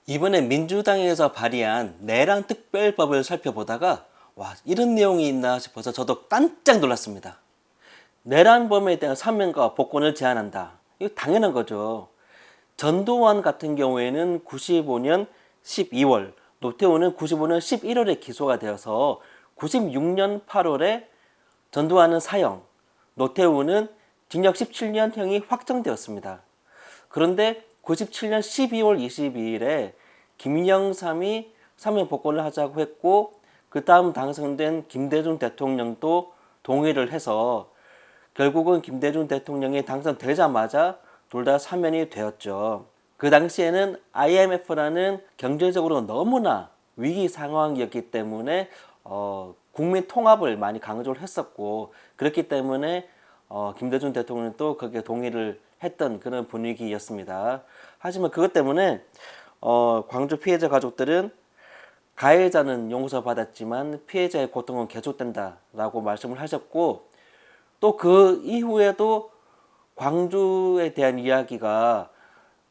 이번에 민주당에서 발의한 내란 특별법을 살펴보다가 와, 이런 내용이 있나 싶어서 저도 깜짝 놀랐습니다. 내란범에 대한 사면과 복권을 제한한다. 이거 당연한 거죠. 전두환 같은 경우에는 95년 12월, 노태우는 95년 11월에 기소가 되어서 96년 8월에 전두환은 사형, 노태우는 징역 17년형이 확정되었습니다. 그런데 97년 12월 22일에 김영삼이 사면 복권을 하자고 했고, 그 다음 당선된 김대중 대통령도 동의를 해서 결국은 김대중 대통령이 당선되자마자 둘 다 사면이 되었죠. 그 당시에는 IMF라는 경제적으로 너무나 위기 상황이었기 때문에 국민 통합을 많이 강조를 했었고, 그렇기 때문에 김대중 대통령도 거기에 동의를 했던 그런 분위기였습니다. 하지만 그것 때문에 광주 피해자 가족들은 가해자는 용서받았지만 피해자의 고통은 계속된다라고 말씀을 하셨고, 또 그 이후에도 광주에 대한 이야기가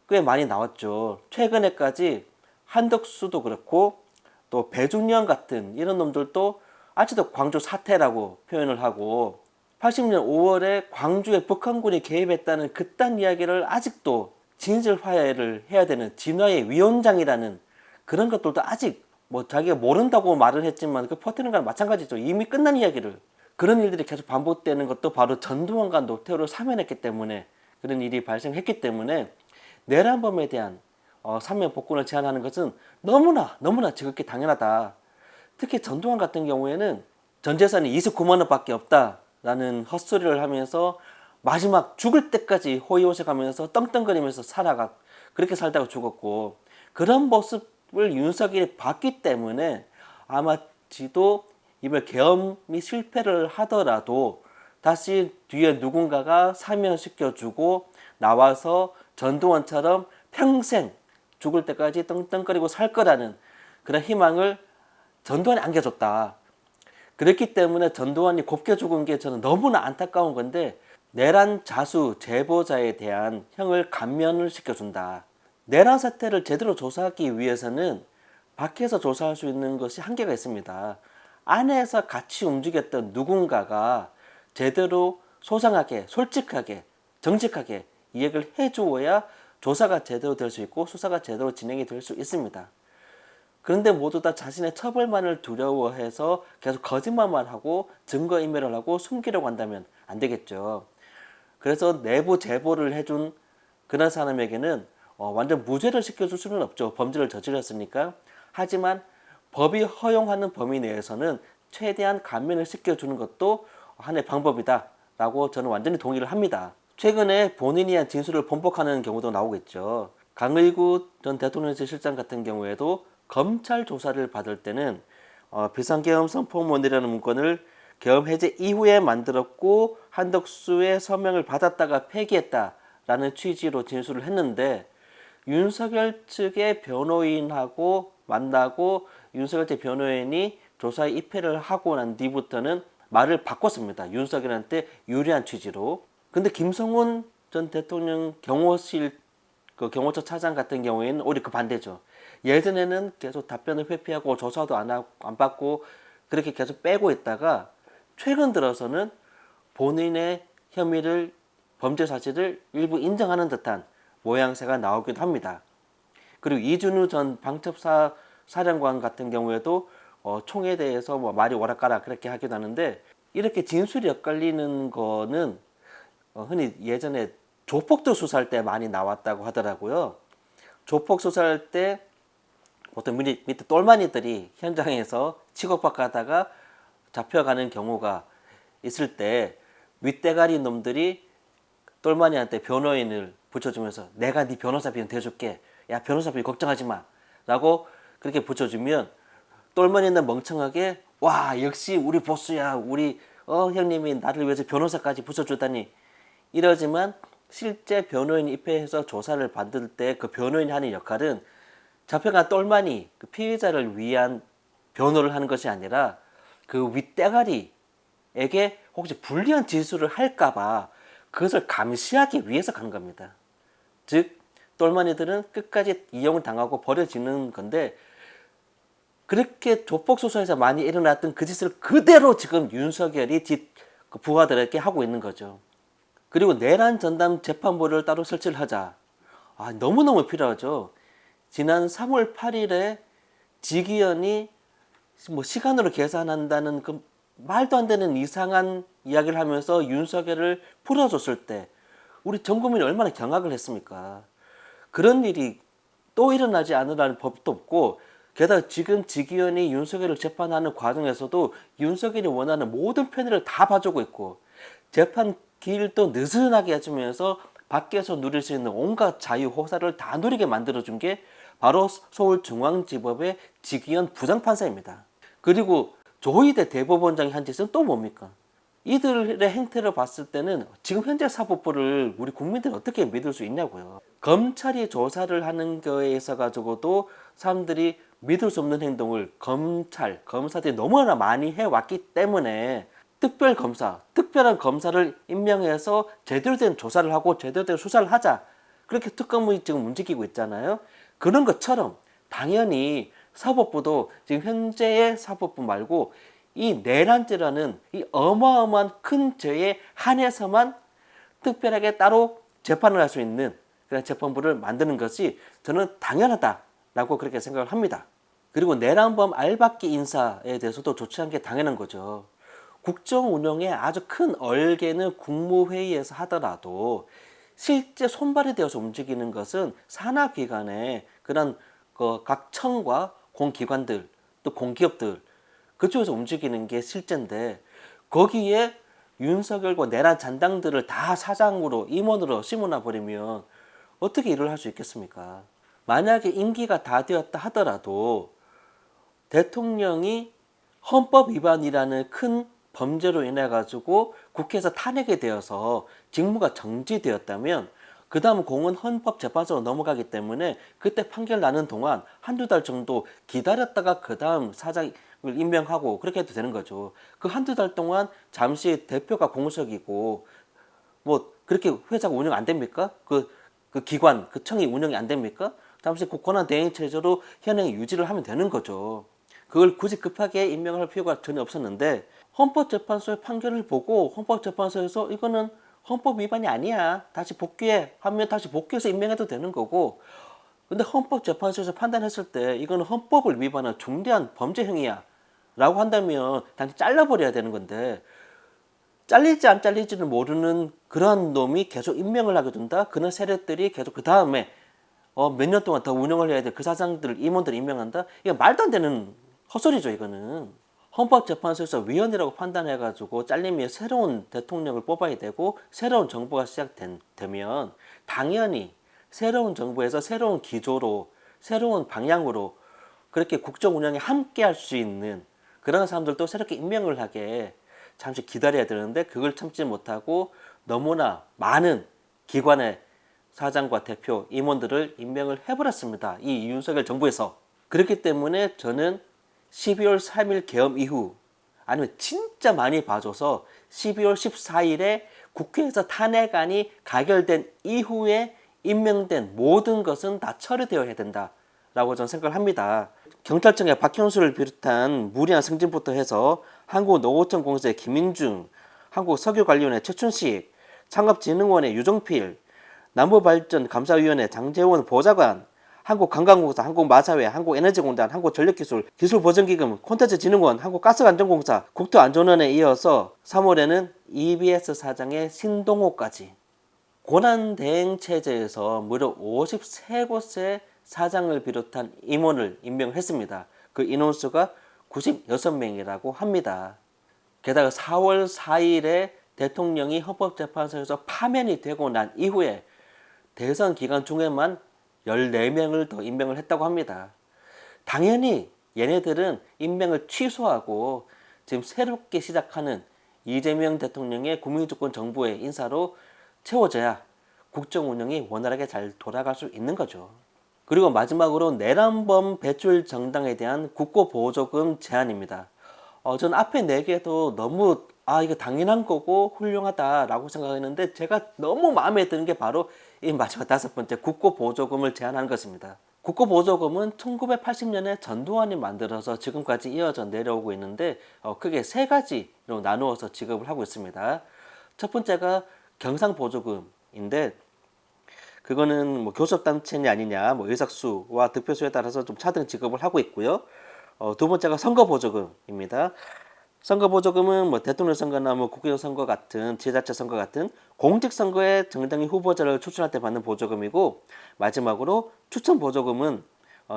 꽤 많이 나왔죠. 최근에까지 한덕수도 그렇고 또 배준영 같은 이런 놈들도 아직도 광주 사태라고 표현을 하고, 80년 5월에 광주에 북한군이 개입했다는 그딴 이야기를 아직도 진실 화해를 해야 되는 진화의 위원장이라는 그런 것들도 아직 뭐 자기가 모른다고 말을 했지만 그 퍼뜨리는 거랑 마찬가지죠. 이미 끝난 이야기를. 그런 일들이 계속 반복되는 것도 바로 전두환과 노태우를 사면했기 때문에, 그런 일이 발생했기 때문에 내란범에 대한 사면 복권을 제한하는 것은 너무나 지극히 당연하다. 특히 전두환 같은 경우에는 전 재산이 29만 원밖에 없다라는 헛소리를 하면서 마지막 죽을 때까지 호의호식하면서 떵떵거리면서 그렇게 살다가 죽었고, 그런 모습을 윤석열이 봤기 때문에 아마 지도 이번 계엄이 실패를 하더라도 다시 뒤에 누군가가 사면시켜주고 나와서 전두환처럼 평생 죽을 때까지 떵떵거리고 살 거라는 그런 희망을 전두환이 안겨줬다. 그렇기 때문에 전두환이 곱게 죽은 게 저는 너무나 안타까운 건데, 내란 자수 제보자에 대한 형을 감면을 시켜준다. 내란 사태를 제대로 조사하기 위해서는 밖에서 조사할 수 있는 것이 한계가 있습니다. 안에서 같이 움직였던 누군가가 제대로 소상하게, 솔직하게, 정직하게 이야기를 해주어야 조사가 제대로 될 수 있고 수사가 제대로 진행이 될 수 있습니다. 그런데 모두 다 자신의 처벌만을 두려워해서 계속 거짓말만 하고 증거인멸을 하고 숨기려고 한다면 안 되겠죠. 그래서 내부 제보를 해준 그런 사람에게는 완전 무죄를 시켜줄 수는 없죠. 범죄를 저질렀으니까. 하지만 법이 허용하는 범위 내에서는 최대한 감면을 시켜주는 것도 하나의 방법이다 라고 저는 완전히 동의를 합니다. 최근에 본인이 한 진술을 번복하는 경우도 나오겠죠. 강의구 전 대통령실 실장 같은 경우에도 검찰 조사를 받을 때는 비상계엄 선포문이라는 문건을 계엄 해제 이후에 만들었고 한덕수의 서명을 받았다가 폐기했다라는 취지로 진술을 했는데, 윤석열 측의 변호인하고 만나고 윤석열 측 변호인이 조사에 입회를 하고 난 뒤부터는 말을 바꿨습니다. 윤석열한테 유리한 취지로. 근데 김성훈 전 대통령 경호실 경호처 차장 같은 경우에는 오히려 그 반대죠. 예전에는 계속 답변을 회피하고 조사도 안 받고 그렇게 계속 빼고 있다가 최근 들어서는 본인의 혐의를, 범죄 사실을 일부 인정하는 듯한 모양새가 나오기도 합니다. 그리고 이준우 전 방첩사 사령관 같은 경우에도 총에 대해서 뭐 말이 오락가락 그렇게 하기도 하는데, 이렇게 진술이 엇갈리는 거는 흔히 예전에 조폭들 수사할 때 많이 나왔다고 하더라고요. 조폭 수사할 때 보통 밑에 똘마니들이 현장에서 치고받고 잡혀가는 경우가 있을 때 윗대가리 놈들이 똘마니한테 변호인을 붙여주면서 내가 네 변호사 비용 대줄게, 야 변호사 비용 걱정하지 마 라고 그렇게 붙여주면 똘마니는 멍청하게 와 역시 우리 보스야, 우리 형님이 나를 위해서 변호사까지 붙여주다니 이러지만, 실제 변호인 입회해서 조사를 받을 때 그 변호인이 하는 역할은 잡혀간 똘마니 그 피해자를 위한 변호를 하는 것이 아니라 그 윗대가리에게 혹시 불리한 진술을 할까봐 그것을 감시하기 위해서 가는 겁니다. 즉 똘마니들은 끝까지 이용을 당하고 버려지는 건데, 그렇게 조폭수사에서 많이 일어났던 그 짓을 그대로 지금 윤석열이 그 부하들에게 하고 있는 거죠. 그리고 내란 전담 재판부를 따로 설치를 하자. 너무너무 필요하죠. 지난 3월 8일에 지기현이 뭐 시간으로 계산한다는 그 말도 안 되는 이상한 이야기를 하면서 윤석열을 풀어줬을 때 우리 전 국민이 얼마나 경악을 했습니까? 그런 일이 또 일어나지 않으라는 법도 없고, 게다가 지금 지기현이 윤석열을 재판하는 과정에서도 윤석열이 원하는 모든 편의를 다 봐주고 있고, 재판 길도 느슨하게 해주면서 밖에서 누릴 수 있는 온갖 자유 호사를 다 누리게 만들어준 게 바로 서울중앙지법의 지기현 부장판사입니다. 그리고 조희대 대법원장이 한 짓은 또 뭡니까? 이들의 행태를 봤을 때는 지금 현재 사법부를 우리 국민들이 어떻게 믿을 수 있냐고요. 검찰이 조사를 하는 거에 있어 가지고도 사람들이 믿을 수 없는 행동을 검사들이 너무나 많이 해왔기 때문에 특별한 검사를 임명해서 제대로 된 조사를 하고 제대로 된 수사를 하자, 그렇게 특검이 지금 움직이고 있잖아요. 그런 것처럼 당연히 사법부도 지금 현재의 사법부 말고 이 내란죄라는 이 어마어마한 큰 죄에 한해서만 특별하게 따로 재판을 할 수 있는 그런 재판부를 만드는 것이 저는 당연하다라고 그렇게 생각을 합니다. 그리고 내란범 알박기 인사에 대해서도 좋지 않게 당연한 거죠. 국정 운영에 아주 큰 얼개는 국무회의에서 하더라도 실제 손발이 되어서 움직이는 것은 산하기관의 그런 각 청과 공기관들, 또 공기업들, 그쪽에서 움직이는 게 실제인데, 거기에 윤석열과 내란 잔당들을 다 사장으로 임원으로 심어놔 버리면 어떻게 일을 할 수 있겠습니까? 만약에 임기가 다 되었다 하더라도 대통령이 헌법 위반이라는 큰 범죄로 인해 가지고 국회에서 탄핵이 되어서 직무가 정지되었다면 그 다음 공은 헌법재판소로 넘어가기 때문에 그때 판결 나는 동안 한두 달 정도 기다렸다가 그 다음 사장을 임명하고 그렇게 해도 되는 거죠. 그 한두 달 동안 잠시 대표가 공석이고 뭐 그렇게 회사가 운영 안 됩니까? 그 기관, 그 청이 운영이 안 됩니까? 잠시 그 권한 대행 체제로 현행 유지를 하면 되는 거죠. 그걸 굳이 급하게 임명할 필요가 전혀 없었는데, 헌법재판소의 판결을 보고 헌법재판소에서 이거는 헌법 위반이 아니야, 다시 복귀해 하면 다시 복귀해서 임명해도 되는 거고, 근데 헌법재판소에서 판단했을 때 이거는 헌법을 위반한 중대한 범죄 행위야 라고 한다면 당연히 잘라버려야 되는 건데, 잘릴지 안 잘릴지는 모르는 그러한 놈이 계속 임명을 하게 된다. 그런 세력들이 계속 그 다음에 몇 년 동안 더 운영을 해야 될 그 사장들, 임원들을 임명한다? 이거 말도 안 되는 헛소리죠, 이거는. 헌법재판소에서 위헌이라고 판단해가지고 잘리면 새로운 대통령을 뽑아야 되고 새로운 정부가 시작되면 당연히 새로운 정부에서 새로운 기조로, 새로운 방향으로 그렇게 국정 운영에 함께 할 수 있는 그런 사람들도 새롭게 임명을 하게 잠시 기다려야 되는데, 그걸 참지 못하고 너무나 많은 기관의 사장과 대표, 임원들을 임명을 해버렸습니다. 이 윤석열 정부에서. 그렇기 때문에 저는 12월 3일 계엄 이후, 아니면 진짜 많이 봐줘서 12월 14일에 국회에서 탄핵안이 가결된 이후에 임명된 모든 것은 다 처리되어야 된다라고 저는 생각을 합니다. 경찰청의 박형수를 비롯한 무리한 승진부터 해서 한국노고청공사의 김인중, 한국석유관리원의 최춘식, 창업진흥원의 유종필, 남부발전감사위원회 장재원 보좌관, 한국관광공사, 한국마사회, 한국에너지공단, 한국전력기술, 기술보전기금, 콘텐츠진흥원, 한국가스안전공사, 국토안전원에 이어서 3월에는 EBS 사장의 신동호까지 권한대행체제에서 무려 53곳의 사장을 비롯한 임원을 임명했습니다. 그 인원수가 96명이라고 합니다. 게다가 4월 4일에 대통령이 헌법재판소에서 파면이 되고 난 이후에 대선 기간 중에만 14명을 더 임명을 했다고 합니다. 당연히 얘네들은 임명을 취소하고 지금 새롭게 시작하는 이재명 대통령의 국민주권 정부의 인사로 채워져야 국정 운영이 원활하게 잘 돌아갈 수 있는 거죠. 그리고 마지막으로 내란범 배출 정당에 대한 국고보조금 제한입니다. 전 앞에 4개도 너무 이거 당연한 거고 훌륭하다라고 생각했는데, 제가 너무 마음에 드는 게 바로 이 마지막 다섯 번째, 국고보조금을 제한하는 것입니다. 국고보조금은 1980년에 전두환이 만들어서 지금까지 이어져 내려오고 있는데 크게 세 가지로 나누어서 지급을 하고 있습니다. 첫 번째가 경상보조금인데 그거는 뭐 교섭단체냐 아니냐, 뭐 의석수와 득표수에 따라서 좀 차등 지급을 하고 있고요. 두 번째가 선거보조금입니다. 선거보조금은 뭐 대통령 선거나 뭐 국회의원 선거 같은 지자체 선거 같은 공직선거에 정당이 후보자를 추천할 때 받는 보조금이고, 마지막으로 추천보조금은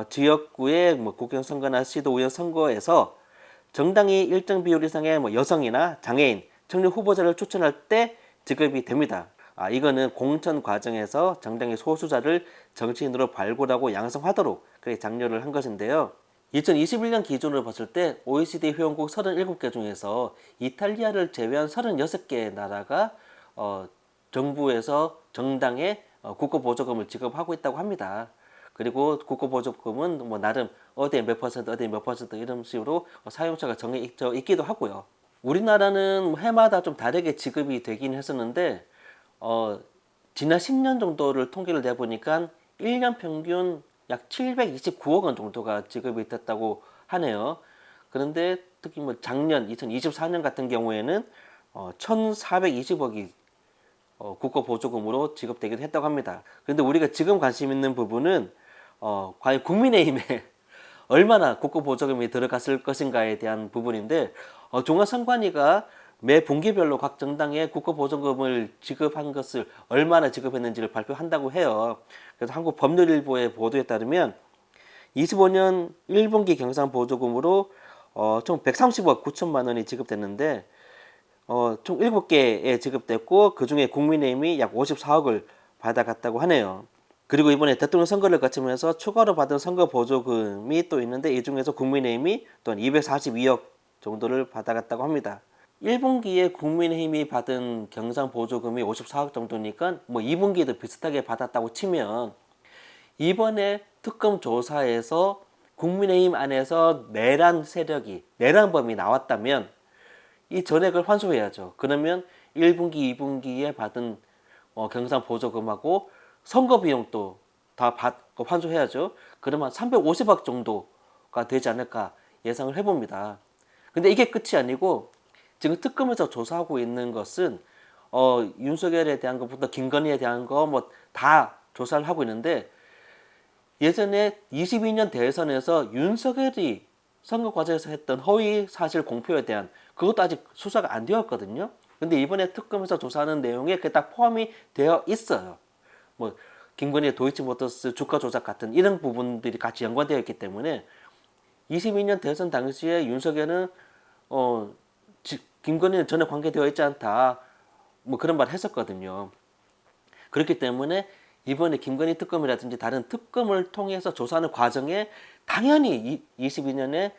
지역구의 뭐 국회의원 선거나 시도의원 선거에서 정당이 일정 비율 이상의 뭐 여성이나 장애인, 청년 후보자를 추천할 때 지급이 됩니다. 이거는 공천 과정에서 정당의 소수자를 정치인으로 발굴하고 양성하도록 그렇게 장려를 한 것인데요. 2021년 기준으로 봤을 때 OECD 회원국 37개 중에서 이탈리아를 제외한 36개 나라가 정부에서 정당에 국고보조금을 지급하고 있다고 합니다. 그리고 국고보조금은 뭐 나름 어디에 몇 퍼센트, 어디에 몇 퍼센트 이런 식으로 사용처가 정해져 있기도 하고요. 우리나라는 해마다 좀 다르게 지급이 되긴 했었는데 지난 10년 정도를 통계를 내보니까 1년 평균 약 729억 원 정도가 지급이 됐다고 하네요. 그런데 특히 뭐 작년 2024년 같은 경우에는 1,420억이 국고보조금으로 지급되기도 했다고 합니다. 그런데 우리가 지금 관심 있는 부분은 과연 국민의힘에 얼마나 국고보조금이 들어갔을 것인가에 대한 부분인데, 중앙선관위가 매 분기별로 각 정당에 국고보조금을 지급한 것을 얼마나 지급했는지를 발표한다고 해요. 그래서 한국법률일보의 보도에 따르면 25년 1분기 경상보조금으로 총 130억 9천만 원이 지급됐는데 총 7개에 지급됐고, 그중에 국민의힘이 약 54억을 받아갔다고 하네요. 그리고 이번에 대통령 선거를 거치면서 추가로 받은 선거 보조금이 또 있는데, 이 중에서 국민의힘이 또한 242억 정도를 받아갔다고 합니다. 1분기에 국민의힘이 받은 경상보조금이 54억 정도니까 뭐 2분기에도 비슷하게 받았다고 치면, 이번에 특검 조사에서 국민의힘 안에서 내란 세력이, 내란범이 나왔다면 이 전액을 환수해야죠. 그러면 1분기, 2분기에 받은 경상보조금하고 선거 비용도 다 받고 환수해야죠. 그러면 350억 정도가 되지 않을까 예상을 해봅니다. 근데 이게 끝이 아니고 지금 특검에서 조사하고 있는 것은 윤석열에 대한 것부터 김건희에 대한 거 뭐 다 조사를 하고 있는데, 예전에 22년 대선에서 윤석열이 선거 과정에서 했던 허위 사실 공표에 대한 그것도 아직 수사가 안 되었거든요. 근데 이번에 특검에서 조사하는 내용에 그게 딱 포함이 되어 있어요. 뭐 김건희의 도이치모터스 주가 조작 같은 이런 부분들이 같이 연관되어 있기 때문에 22년 대선 당시에 윤석열은 김건희는 전혀 관계되어 있지 않다, 뭐 그런 말을 했었거든요. 그렇기 때문에 이번에 김건희 특검이라든지 다른 특검을 통해서 조사하는 과정에 당연히 22년에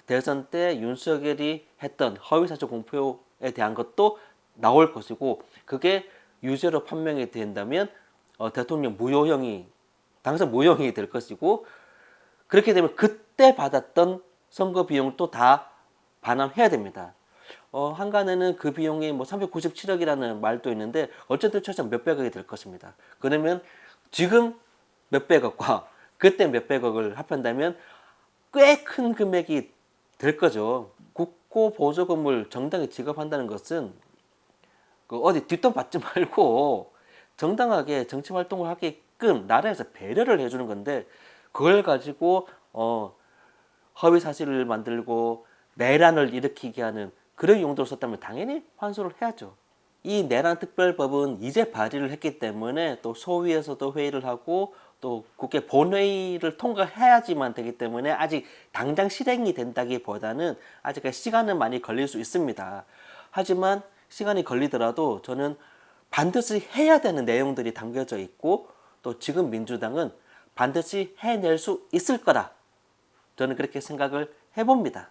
대선 때 윤석열이 했던 허위사실 공표에 대한 것도 나올 것이고, 그게 유죄로 판명이 된다면 대통령 무효형이, 당선 무효형이 될 것이고, 그렇게 되면 그때 받았던 선거 비용도 다 반환해야 됩니다. 한간에는 그 비용이 뭐 397억이라는 말도 있는데 어쨌든 최소한 몇백억이 될 것입니다. 그러면 지금 몇백억과 그때 몇백억을 합한다면 꽤 큰 금액이 될 거죠. 국고 보조금을 정당에 지급한다는 것은 어디 뒷돈 받지 말고 정당하게 정치 활동을 하게끔 나라에서 배려를 해주는 건데, 그걸 가지고 허위 사실을 만들고 내란을 일으키게 하는 그런 용도로 썼다면 당연히 환수를 해야죠. 이 내란 특별법은 이제 발의를 했기 때문에 또 소위에서도 회의를 하고 또 국회 본회의를 통과해야지만 되기 때문에 아직 당장 실행이 된다기보다는 아직 시간은 많이 걸릴 수 있습니다. 하지만 시간이 걸리더라도 저는 반드시 해야 되는 내용들이 담겨져 있고, 또 지금 민주당은 반드시 해낼 수 있을 거라 저는 그렇게 생각을 해봅니다.